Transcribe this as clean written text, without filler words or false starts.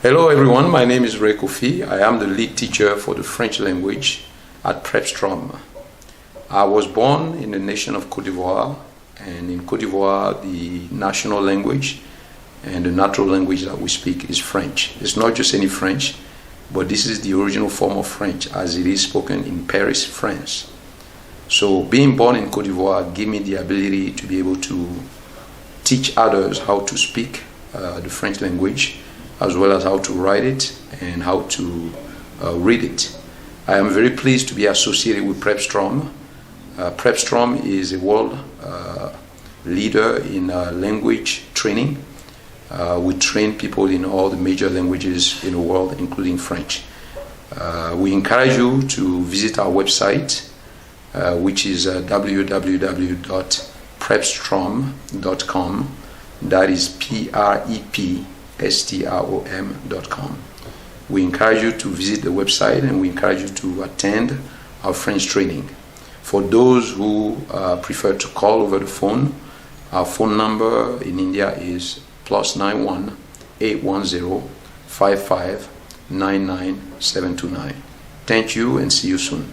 Hello everyone, my name is Ray Kofi. I am the lead teacher for the French language at Prepstrom. I was born in the nation of Côte d'Ivoire, and in Côte d'Ivoire the national language and the natural language that we speak is French. It's not just any French, but this is the original form of French as it is spoken in Paris, France. So being born in Côte d'Ivoire gave me the ability to be able to teach others how to speak the French language, as well as how to write it and how to read it. I am very pleased to be associated with Prepstrom. Prepstrom is a world leader in language training. We train people in all the major languages in the world, including French. We encourage you to visit our website, which is www.prepstrom.com. That is PREPSTROM.com. We encourage you to visit the website, and we encourage you to attend our French training. For those who prefer to call over the phone, our phone number in India is +91 810 55 99 729. Thank you and see you soon.